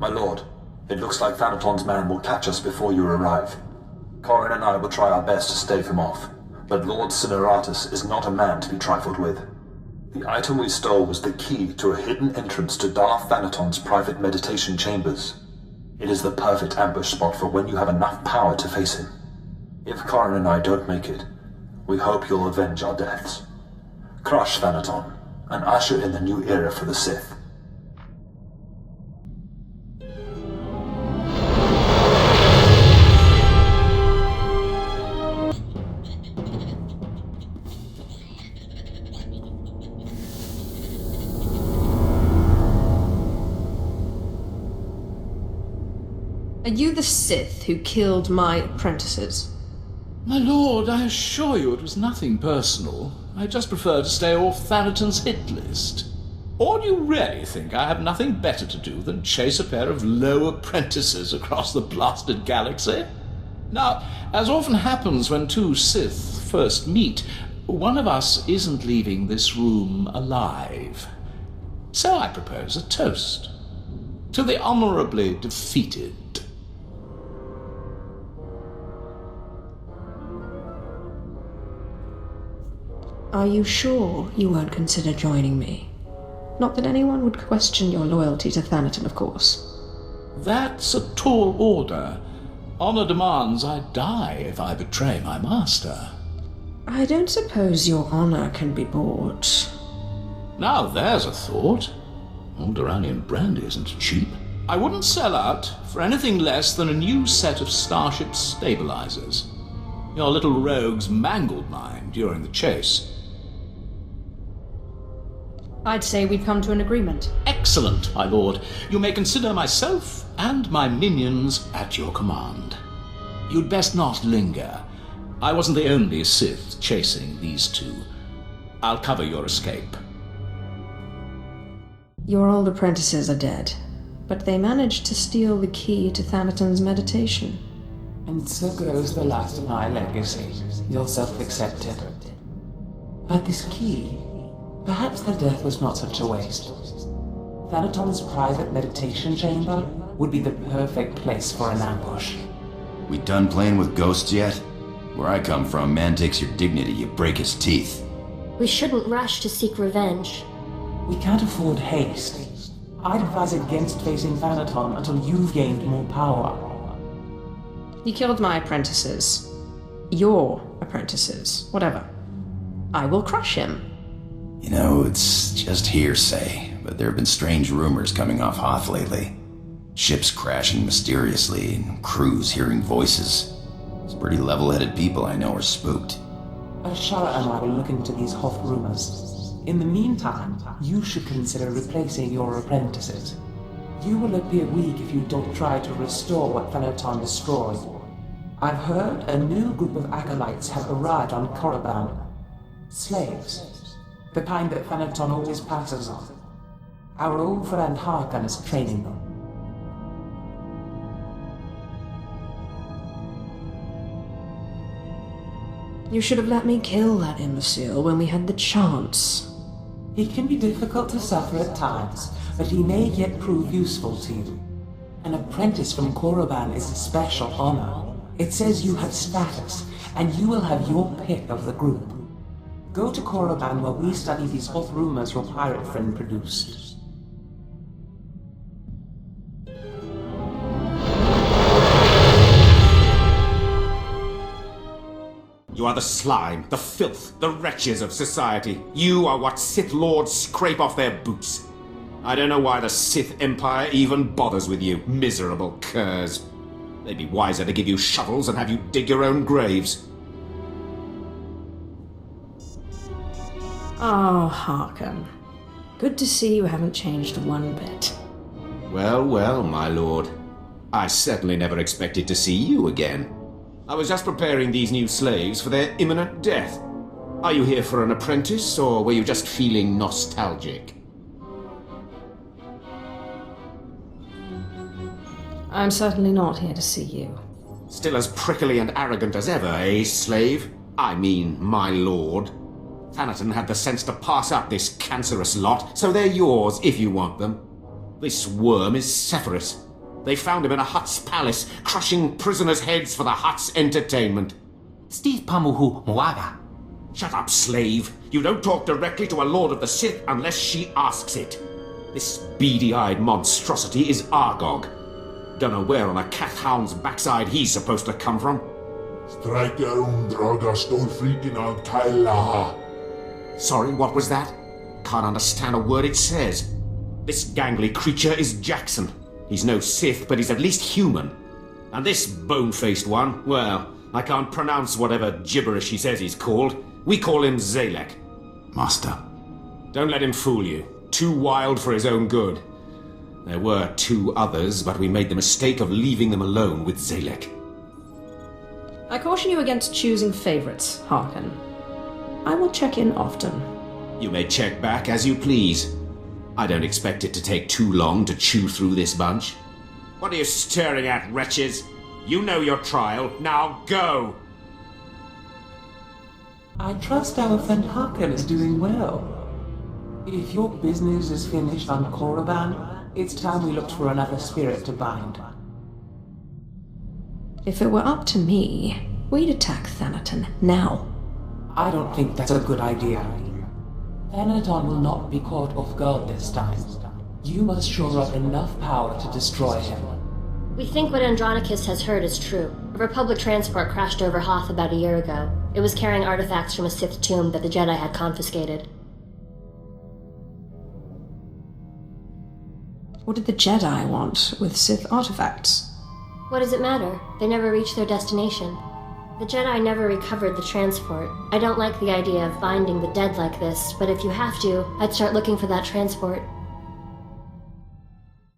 My lord, it looks like Thanaton's man will catch us before you arrive. Corrin and I will try our best to stave him off, but Lord Cineratus is not a man to be trifled with. The item we stole was the key to a hidden entrance to Darth Thanaton's private meditation chambers. It is the perfect ambush spot for when you have enough power to face him. If Corrin and I don't make it, we hope you'll avenge our deaths. Crush Thanaton, and usher in the new era for the Sith. Are you the Sith who killed my apprentices? My lord, I assure you it was nothing personal. I just prefer to stay off Thanaton's hit list. Or do you really think I have nothing better to do than chase a pair of low apprentices across the blasted galaxy? Now, as often happens when two Sith first meet, one of us isn't leaving this room alive. So I propose a toast to the honorably defeated. Are you sure you won't consider joining me? Not that anyone would question your loyalty to Thanaton, of course. That's a tall order. Honor demands I die if I betray my master. I don't suppose your honor can be bought. Now there's a thought. Alderaanian brandy isn't cheap. I wouldn't sell out for anything less than a new set of starship stabilizers. Your little rogues mangled mine during the chase. I'd say we've come to an agreement. Excellent, my lord. You may consider myself and my minions at your command. You'd best not linger. I wasn't the only Sith chasing these two. I'll cover your escape. Your old apprentices are dead, but they managed to steal the key to Thanaton's meditation. And so goes the last of my legacy, your self-accepted. But this key, perhaps their death was not such a waste. Thanaton's private meditation chamber would be the perfect place for an ambush. We done playing with ghosts yet? Where I come from, man takes your dignity, you break his teeth. We shouldn't rush to seek revenge. We can't afford haste. I'd advise against facing Thanaton until you've gained more power. He killed my apprentices. Your apprentices. Whatever. I will crush him. You know, it's just hearsay, but there have been strange rumors coming off Hoth lately. Ships crashing mysteriously, and crews hearing voices. Some pretty level-headed people I know are spooked. Ashara and I will look into these Hoth rumors. In the meantime, you should consider replacing your apprentices. You will appear weak if you don't try to restore what Thanaton destroyed. I've heard a new group of acolytes have arrived on Korriban. Slaves. The kind that Thanaton always passes on. Our old friend Harkon is training them. You should have let me kill that imbecile when we had the chance. He can be difficult to suffer at times, but he may yet prove useful to you. An apprentice from Korriban is a special honor. It says you have status, and you will have your pick of the group. Go to Korriban while we study these Hoth rumors your pirate friend produced. You are the slime, the filth, the wretches of society. You are what Sith Lords scrape off their boots. I don't know why the Sith Empire even bothers with you, miserable curs. They'd be wiser to give you shovels and have you dig your own graves. Oh, Harkon. Good to see you haven't changed one bit. Well, well, my lord. I certainly never expected to see you again. I was just preparing these new slaves for their imminent death. Are you here for an apprentice, or were you just feeling nostalgic? I'm certainly not here to see you. Still as prickly and arrogant as ever, eh, slave? I mean, my lord. Thanaton had the sense to pass up this cancerous lot, so they're yours if you want them. This worm is Sephiroth. They found him in a Hutt's palace, crushing prisoners' heads for the Hutt's entertainment. Steve Pamuhu Mwaga. Shut up, slave. You don't talk directly to a Lord of the Sith unless she asks it. This beady-eyed monstrosity is Argog. Don't know where on a cat hound's backside he's supposed to come from. Sorry, what was that? Can't understand a word it says. This gangly creature is Jackson. He's no Sith, but he's at least human. And this bone-faced one, well, I can't pronounce whatever gibberish he says he's called. We call him Zalek. Master. Don't let him fool you. Too wild for his own good. There were 2 others, but we made the mistake of leaving them alone with Zalek. I caution you against choosing favorites, Harkin. I will check in often. You may check back as you please. I don't expect it to take too long to chew through this bunch. What are you staring at, wretches? You know your trial. Now go! I trust our friend Harkin is doing well. If your business is finished on Korriban, it's time we looked for another spirit to bind. If it were up to me, we'd attack Thanaton now. I don't think that's a good idea. Thanaton will not be caught off guard this time. You must shore up enough power to destroy him. We think what Andronicus has heard is true. A Republic transport crashed over Hoth about a year ago. It was carrying artifacts from a Sith tomb that the Jedi had confiscated. What did the Jedi want with Sith artifacts? What does it matter? They never reached their destination. The Jedi never recovered the transport. I don't like the idea of binding the dead like this, but if you have to, I'd start looking for that transport.